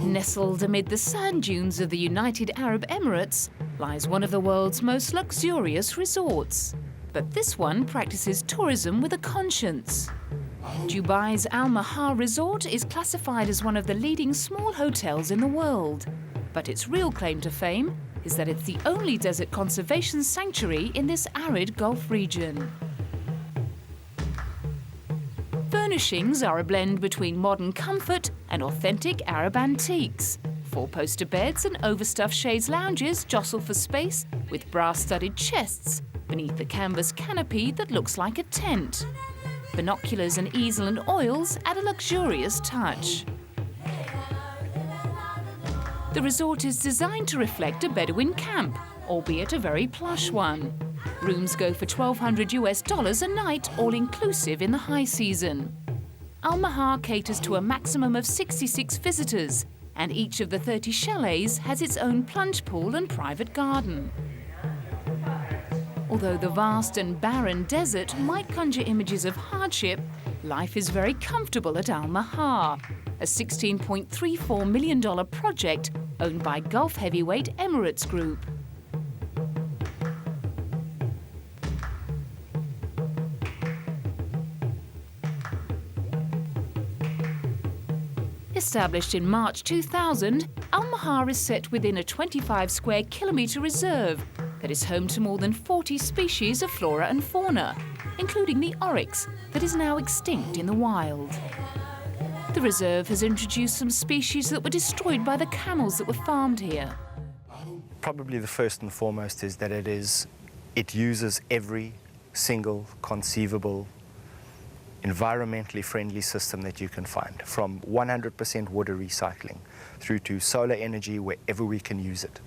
Nestled amid the sand dunes of the United Arab Emirates lies one of the world's most luxurious resorts. But this one practices tourism with a conscience. Dubai's Al Mahar Resort is classified as one of the leading small hotels in the world. But its real claim to fame is that it's the only desert conservation sanctuary in this arid Gulf region. Furnishings are a blend between modern comfort and authentic Arab antiques. Four-poster beds and overstuffed chaise lounges jostle for space with brass-studded chests beneath the canvas canopy that looks like a tent. Binoculars and easel and oils add a luxurious touch. The resort is designed to reflect a Bedouin camp, albeit a very plush one. Rooms go for $1,200 a night, all-inclusive in the high season. Al Mahar caters to a maximum of 66 visitors, and each of the 30 chalets has its own plunge pool and private garden. Although the vast and barren desert might conjure images of hardship, life is very comfortable at Al Mahar, a $16.34 million project owned by Gulf heavyweight Emirates Group. Established in March 2000, Al Mahar is set within a 25 square kilometre reserve that is home to more than 40 species of flora and fauna, including the oryx that is now extinct in the wild. The reserve has introduced some species that were destroyed by the camels that were farmed here. Probably the first and foremost is that it uses every single conceivable environmentally friendly system that you can find, from 100% water recycling through to solar energy wherever we can use it,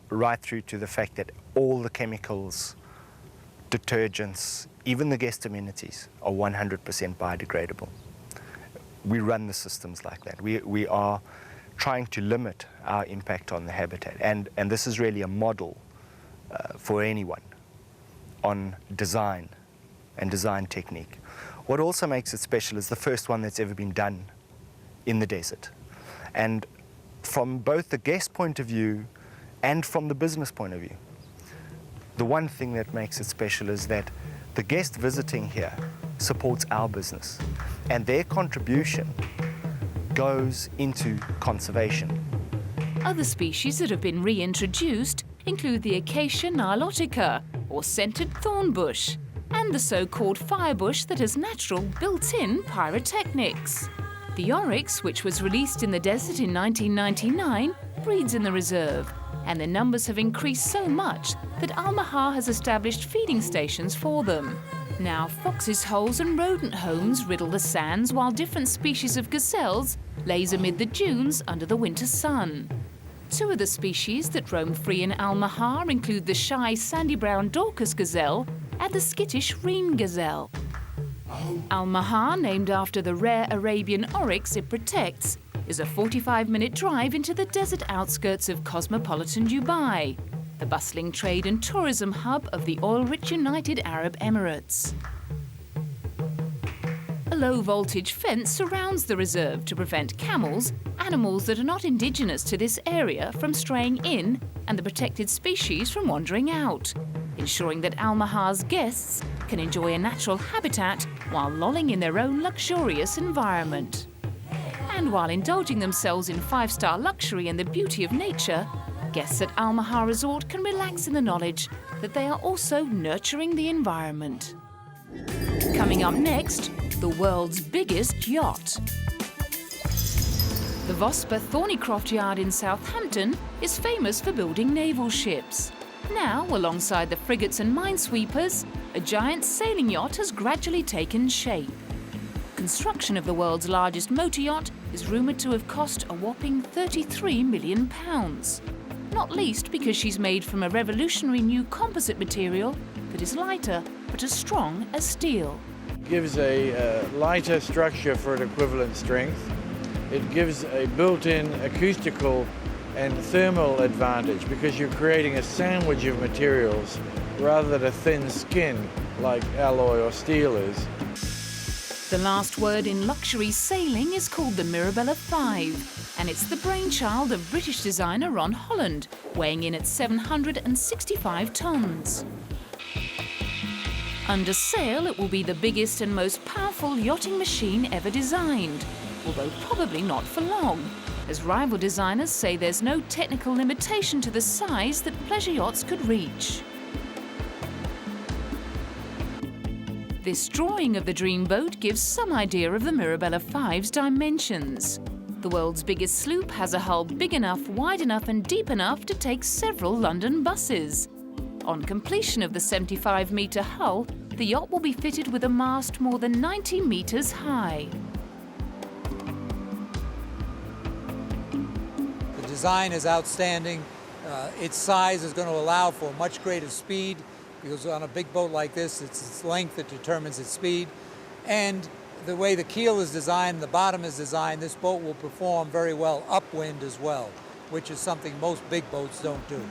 right through to the fact that all the chemicals, detergents, even the guest amenities are 100% biodegradable. We run the systems like that. We are trying to limit our impact on the habitat, and this is really a model for anyone on design and design technique. What also makes it special is the first one that's ever been done in the desert. And from both the guest point of view and from the business point of view, the one thing that makes it special is that the guest visiting here supports our business, and their contribution goes into conservation. Other species that have been reintroduced include the Acacia nilotica, or scented thorn bush, and the so-called firebush that has natural built-in pyrotechnics. The oryx, which was released in the desert in 1999, breeds in the reserve, and their numbers have increased so much that Al Mahar has established feeding stations for them. Now, foxes' holes and rodent homes riddle the sands, while different species of gazelles laze amid the dunes under the winter sun. Two of the species that roam free in Al Mahar include the shy sandy brown Dorcas gazelle and the skittish Reen gazelle. Al Mahar, named after the rare Arabian oryx it protects, is a 45-minute drive into the desert outskirts of cosmopolitan Dubai, the bustling trade and tourism hub of the oil-rich United Arab Emirates. A low-voltage fence surrounds the reserve to prevent camels, animals that are not indigenous to this area, from straying in and the protected species from wandering out, ensuring that Al Mahar's guests can enjoy a natural habitat while lolling in their own luxurious environment. And while indulging themselves in five-star luxury and the beauty of nature, guests at Al Mahar Resort can relax in the knowledge that they are also nurturing the environment. Coming up next, the world's biggest yacht. The Vosper Thornycroft Yard in Southampton is famous for building naval ships. Now, alongside the frigates and minesweepers, a giant sailing yacht has gradually taken shape. Construction of the world's largest motor yacht is rumoured to have cost a whopping £33 million. Not least because she's made from a revolutionary new composite material that is lighter but as strong as steel. It gives a lighter structure for an equivalent strength. It gives a built-in acoustical and thermal advantage because you're creating a sandwich of materials rather than a thin skin like alloy or steel is. The last word in luxury sailing is called the Mirabella 5, and it's the brainchild of British designer Ron Holland, weighing in at 765 tons. Under sail, it will be the biggest and most powerful yachting machine ever designed, although probably not for long, as rival designers say there's no technical limitation to the size that pleasure yachts could reach. This drawing of the dream boat gives some idea of the Mirabella 5's dimensions. The world's biggest sloop has a hull big enough, wide enough and deep enough to take several London buses. On completion of the 75-metre hull, the yacht will be fitted with a mast more than 90 metres high. The design is outstanding. Its size is going to allow for much greater speed, because on a big boat like this, it's its length that determines its speed. And the way the keel is designed, the bottom is designed, this boat will perform very well upwind as well, which is something most big boats don't do.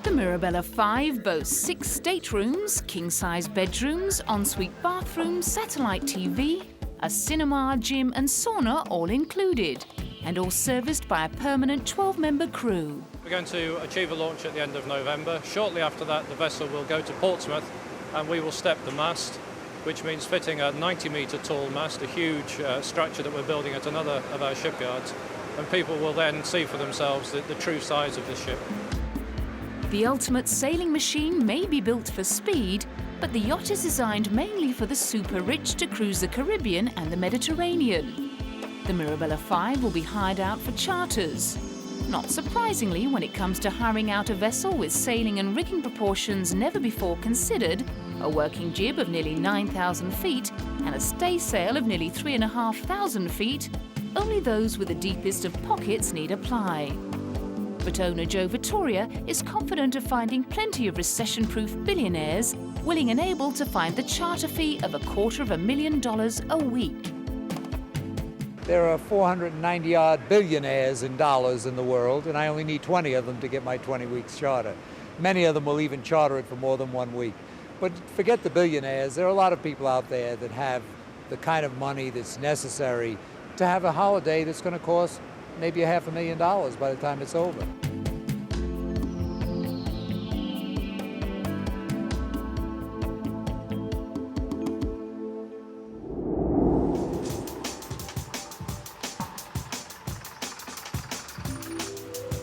The Mirabella 5 boasts 6 staterooms, king-size bedrooms, ensuite bathrooms, satellite TV, a cinema, gym and sauna all included, and all serviced by a permanent 12-member crew. We're going to achieve a launch at the end of November. Shortly after that, the vessel will go to Portsmouth and we will step the mast, which means fitting a 90-metre tall mast, a huge structure that we're building at another of our shipyards, and people will then see for themselves the true size of this ship. The ultimate sailing machine may be built for speed, but the yacht is designed mainly for the super-rich to cruise the Caribbean and the Mediterranean. The Mirabella 5 will be hired out for charters. Not surprisingly, when it comes to hiring out a vessel with sailing and rigging proportions never before considered, a working jib of nearly 9,000 feet and a staysail of nearly 3,500 feet, only those with the deepest of pockets need apply. But owner Joe Vittoria is confident of finding plenty of recession-proof billionaires willing and able to find the charter fee of $250,000 a week. There are 490-odd billionaires in dollars in the world, and I only need 20 of them to get my 20 weeks charter. Many of them will even charter it for more than 1 week. But forget the billionaires, there are a lot of people out there that have the kind of money that's necessary to have a holiday that's going to cost maybe $500,000 by the time it's over.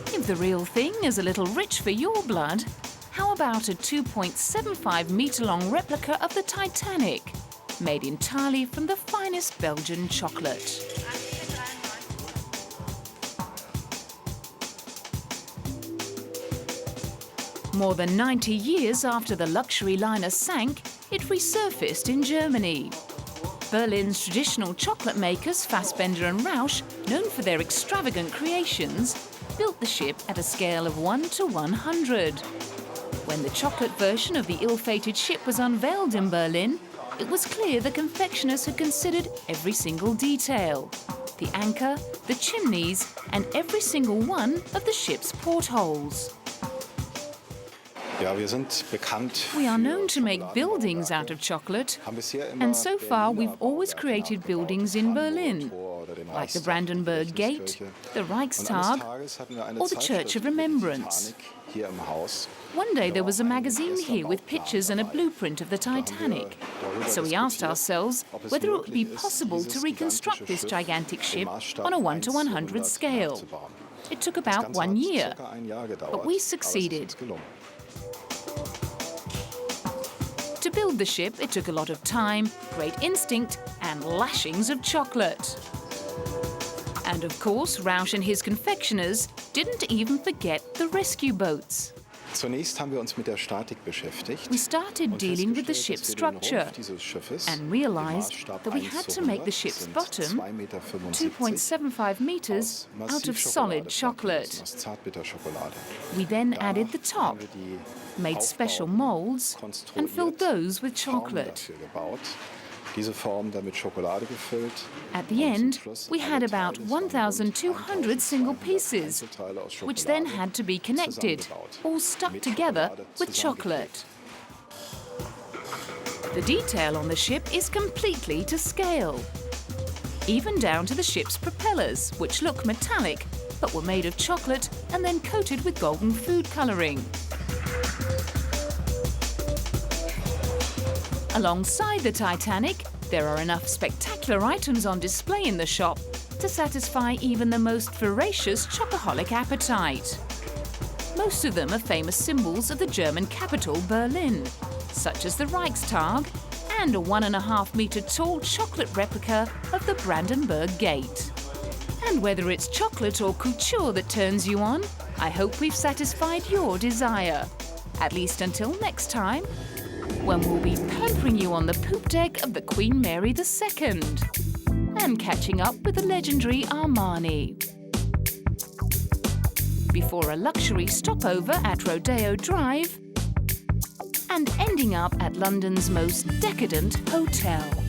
If the real thing is a little rich for your blood, how about a 2.75-metre-long replica of the Titanic, made entirely from the finest Belgian chocolate? More than 90 years after the luxury liner sank, it resurfaced in Germany. Berlin's traditional chocolate makers, Fassbender and Rausch, known for their extravagant creations, built the ship at a scale of 1 to 100. When the chocolate version of the ill-fated ship was unveiled in Berlin, it was clear the confectioners had considered every single detail: the anchor, the chimneys, and every single one of the ship's portholes. We are known to make buildings out of chocolate, and so far we've always created buildings in Berlin, like the Brandenburg Gate, the Reichstag, or the Church of Remembrance. One day there was a magazine here with pictures and a blueprint of the Titanic, so we asked ourselves whether it would be possible to reconstruct this gigantic ship on a 1 to 100 scale. It took about 1 year, but we succeeded. To build the ship, it took a lot of time, great instinct, and lashings of chocolate. And of course, Rausch and his confectioners didn't even forget the rescue boats. We started dealing with the ship's structure and realized that we had to make the ship's bottom 2.75 meters out of solid chocolate. We then added the top, made special molds, and filled those with chocolate. At the end, we had about 1,200 single pieces, which then had to be connected, all stuck together with chocolate. The detail on the ship is completely to scale, even down to the ship's propellers, which look metallic but were made of chocolate and then coated with golden food colouring. Alongside the Titanic, there are enough spectacular items on display in the shop to satisfy even the most voracious chocoholic appetite. Most of them are famous symbols of the German capital, Berlin, such as the Reichstag and a 1.5-metre tall chocolate replica of the Brandenburg Gate. And whether it's chocolate or couture that turns you on, I hope we've satisfied your desire. At least until next time, when we'll be pampering you on the poop deck of the Queen Mary II and catching up with the legendary Armani. Before a luxury stopover at Rodeo Drive and ending up at London's most decadent hotel.